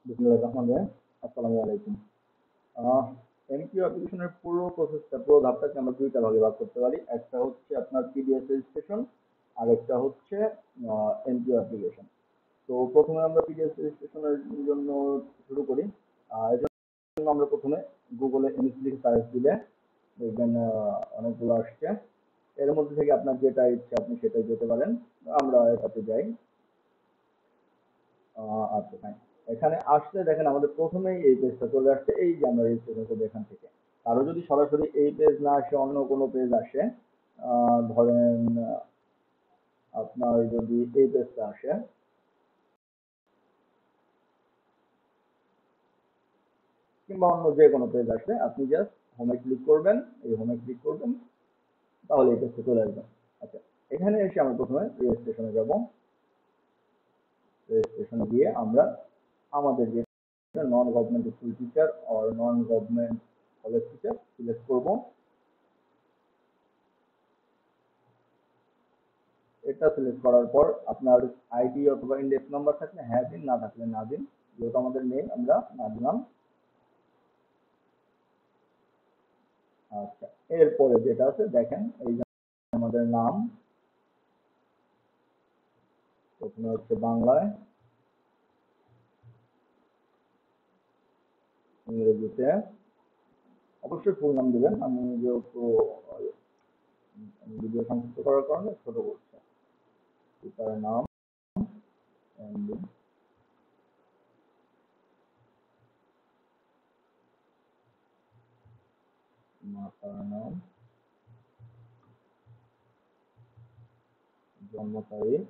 বিসমিল্লাহির রহমানির রহিম। আসসালামু আলাইকুম। আহ এমকিউ অ্যাপ্লিকেশনের পুরো প্রসেসটা পুরো ধাপটাকে আমরা দুইটা ভাগে ভাগ করতে পারি। একটা হচ্ছে আপনার পিডিএফ রেজিস্ট্রেশন, আর একটা হচ্ছে এমকিউ অ্যাপ্লিকেশন। তো প্রথমে আমরা পিডিএফ রেজিস্ট্রেশনের জন্য শুরু করি। এর জন্য আমরা প্রথমে গুগলে এমএস লিখে সার্চ দিলে দেখবেন অনেকগুলো আসছে। এর মধ্যে থেকে আপনার যেটা ইচ্ছে আপনি সেটাই যেতে পারেন। আমরা এটাতে যাই। আচ্ছা, হ্যাঁ। এখানে আসলে দেখেন আমাদের প্রথমেই এই পেজটা চলে আসছে, এই যে আমরা রেজিস্ট্রেশন করবো এখান থেকে। কারো যদি সরাসরি এই পেজ না আসে, অন্য কোনো পেজ আসে, ধরেন আপনার যদি এই পেজটা আসে, কিংবা অন্য যে কোনো পেজ আসে, আপনি জাস্ট হোমে ক্লিক করবেন। এই হোমে ক্লিক করবেন, তাহলে এই পেজটা চলে আসবে। আচ্ছা, এখানে এসে আমরা প্রথমে রেজিস্ট্রেশনে যাব। রেজিস্ট্রেশনে গিয়ে আমরা আমাদের যে non government school teacher or non government college teacher select করব। এটা সিলেক্ট করার পর আপনার আইডি অথবা ইন্ডেক্স নাম্বার থাকলে হ্যাঁ দিন, না থাকলে না দিন। যেহেতু আমাদের নেই, আমরা না দিলাম। আচ্ছা, এরপরে যেটা আছে দেখেন, এই যে আমাদের নাম প্রথমে হচ্ছে বাংলায়, ইংরেজিতে। অবশ্যই ফুল নাম দিবেন। আমি যেহেতু ভিডিও সংযুক্ত করার কারণে ছোট করছে। পিতার নাম, এমডি, মাতার নাম, জন্ম তারিখ,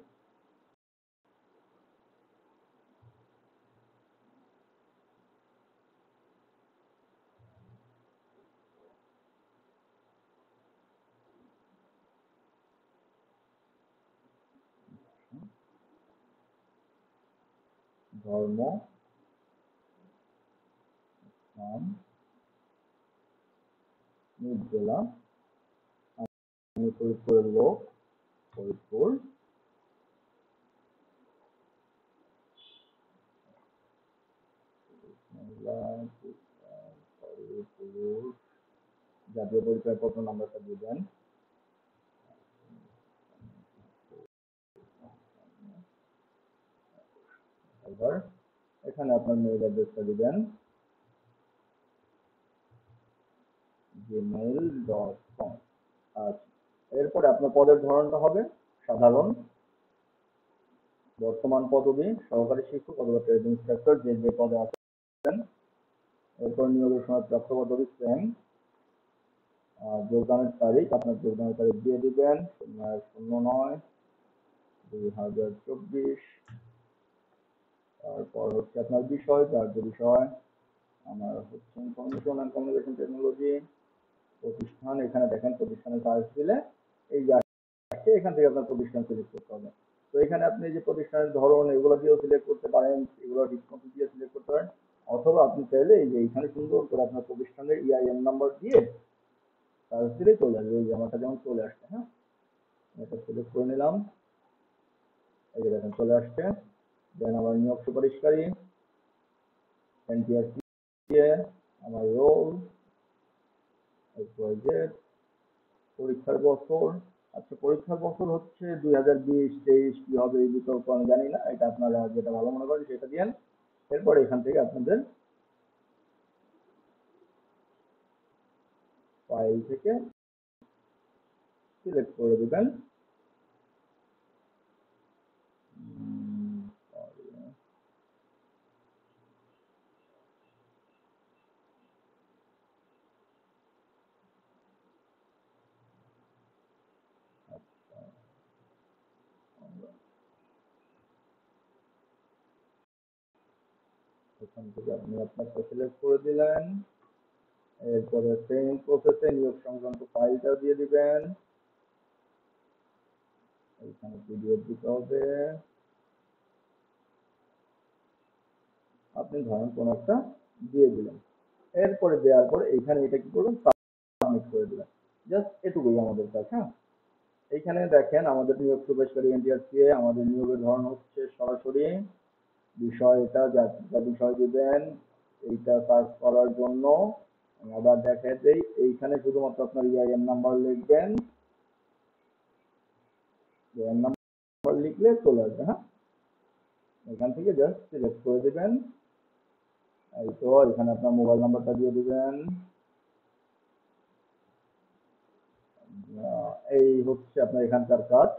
ধর্ম, নাম, নিজ জেলা, আমি ফরিদপুরের লোক, ফরিদপুর। মহিলা, পুরুষ, জাতীয় পরিচয়পত্র নাম্বারটা দিবেন। এবার এখানে আপনার মেইল অ্যাড্রেসটা দিবেন, gmail.com। আচ্ছা, এরপরে আপনার পদের ধরনটা হবে সাধারণ। বর্তমান পদবি সহকারী শিক্ষক অথবা ট্রেড ইন্সট্রাক্টর, যে যে পদে আছেন। এরপর নিয়োগের সময় প্রাপ্ত পদবি সেম। যোগদানের তারিখ আপনার যোগদানের তারিখ দিয়ে দিবেন 09/2024। তারপর হচ্ছে আপনার বিষয়, যার যে বিষয় আমার হচ্ছে ইনফরমেশন অ্যান্ড কমিউনিকেশন টেকনোলজি। প্রতিষ্ঠান, এখানে দেখেন প্রতিষ্ঠানে সার্চ দিলে এই যে আসছে, এখান থেকে আপনার প্রতিষ্ঠান সিলেক্ট করতে হবে। তো এখানে আপনি যে প্রতিষ্ঠানের ধরন এগুলো দিয়েও সিলেক্ট করতে পারেন, এগুলো ঠিকমতো দিয়ে সিলেক্ট করতে পারেন। অথবা আপনি চাইলে এই যে এখানে সুন্দর করে আপনার প্রতিষ্ঠানের ইআইএন নাম্বার দিয়ে সার্চ দিলেই চলে আসবে। এই যে আমারটা যেমন চলে আসছে, হ্যাঁ, এটা সিলেক্ট করে নিলাম। এই যে দেখেন চলে আসছে। দেন আমার নিয়োগ সুপারিশকারী, এনটিআর, আমার রোল, XYZ, পরীক্ষার বছর। আচ্ছা, পরীক্ষার বছর হচ্ছে 2020-23, কি হবে এই বিকল্প আমি জানি না, এটা আপনারা যেটা ভালো মনে করেন সেটা দিয়েন। এরপর এখান থেকে আপনাদের ফাইল থেকে সিলেক্ট করে দিবেন। sorry, আচ্ছা, এখান থেকে আপনি আপনারটা সিলেক্ট করে দিলেন। এরপরে সেম প্রসেসে নিয়োগ সংক্রান্ত ফাইলটা দিয়ে দিবেন। এখানে পিডিএফ দিতে হবে। আপনি ধরেন কোন একটা দিয়ে দিলেন। এরপরে দেওয়ার পরে এইখানে এটা কি করবেন, সাবমিট করে দিবেন। জাস্ট এটুকুই আমাদের কাছে, হ্যাঁ। এইখানে দেখেন আমাদের নিয়োগ প্রবেশকারী এনটিআরসিএ, আমাদের নিয়োগের ধরন হচ্ছে সরাসরি, বিষয়টা যা বিষয় দিবেন এইটা সার্চ করার জন্য আমি আবার দেখা দেই। এইখানে শুধুমাত্র আপনার ইআইএন নাম্বার লিখবেন, ইআইএন নাম্বার লিখলে চলে আসবে। হ্যাঁ, এখান থেকে জাস্ট সিলেক্ট করে দিবেন। এই তো এখানে আপনার মোবাইল নাম্বারটা দিয়ে দিবেন। এই হচ্ছে আপনার এখানকার কাজ।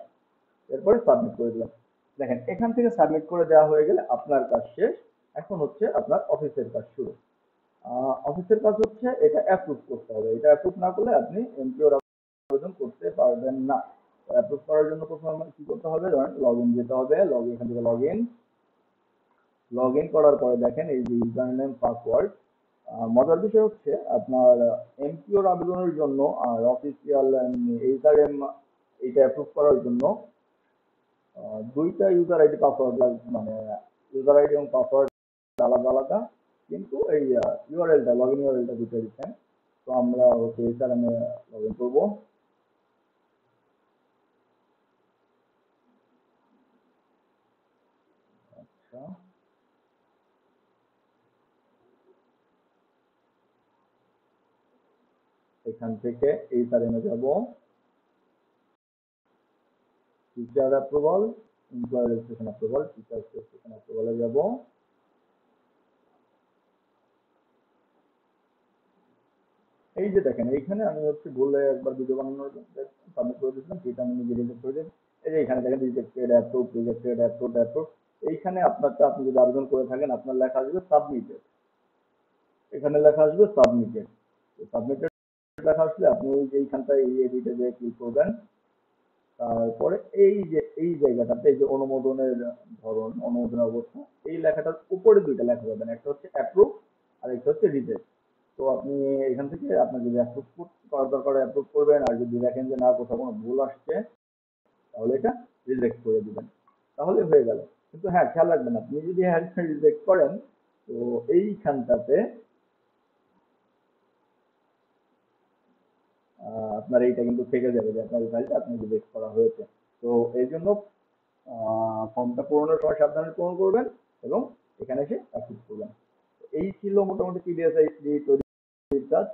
এরপরে সাবমিট করে দিবেন। দেখেন এখান থেকে সাবমিট করে দেওয়া হয়ে গেলে আপনার কাজ শেষ। এখন হচ্ছে আপনার অফিসের কাজ শুরু। অফিসের কাজ হচ্ছে এটা অ্যাপ্রুভ করতে হবে। এটা অ্যাপ্রুভ না করলে আপনি এমপিওর আবেদন করতে পারবেন না। অ্যাপ্রুভ করার জন্য প্রথমে আমাকে কি করতে হবে, ধরেন লগ ইন যেতে হবে। এখান থেকে লগ ইন করার পরে দেখেন এই যে ইউজার নেম পাসওয়ার্ড। মজার বিষয় হচ্ছে আপনার এমপিওর আবেদনের জন্য আর অফিসিয়াল এইচআরএম এইটা অ্যাপ্রুভ করার জন্য দুইটা ইউজার আইডি পাসওয়ার্ড মানে ইউজার আইডি এবং পাসওয়ার্ড আলাদা আলাদা, কিন্তু এই ইউআরএলটা লগইন ইউআরএলটা দুটো দিচ্ছেন। তো আমরা হচ্ছে এইচআরএম এ লগ ইন করবো। আচ্ছা, এখান থেকে এইচআরএম এ যাব, teacher approval, employer registration approval, teacher registration অ্যাপ্রুভালে যাব। এই যে দেখেন এইখানে আমি হচ্ছে বলে একবার ভিডিও বানানোর সাবমিট করে দিয়েছিলাম, যেটা আমি নিজে রিজেক্ট করে দিয়েছি। এই যে এখানে দেখেন rejected approve, rejected approve, approve. এইখানে আপনারটা আপনি যদি আবেদন করে থাকেন আপনার লেখা আসবে সাবমিটেড। এখানে লেখা আসবে সাবমিটেড। সাবমিটেড লেখা আসলে আপনি ওই যে এইখানটায় এই এডিটে যে ক্লিক করবেন। তারপরে এই যে এই জায়গাটাতে এই যে অনুমোদনের ধরন, অনুমোদনের অবস্থা, এই লেখাটার উপরে দুইটা লেখা পাবেন, একটা হচ্ছে অ্যাপ্রুভ আর একটা হচ্ছে রিজেক্ট। তো আপনি এখান থেকে আপনার যদি অ্যাপ্রুভ করার দরকার অ্যাপ্রুভ করবেন, আর যদি দেখেন যে না কোথাও কোনো ভুল আসছে তাহলে এটা রিজেক্ট করে দিবেন, তাহলে হয়ে গেল। কিন্তু হ্যাঁ, খেয়াল রাখবেন আপনি যদি হ্যাঁ রিজেক্ট করেন তো এইখানটাতে আপনার এইটা কিন্তু থেকে যাবে যে আপনার এই ফাইলটা আপনি রিজেক্ট করা হয়েছে। তো এই জন্য ফর্মটা পূরণের সময় সাবধানে পূরণ করবেন এবং এখানে এসে অ্যাপ্রুভ করবেন। এই ছিল মোটামুটি পিডিএস তৈরির কাজ।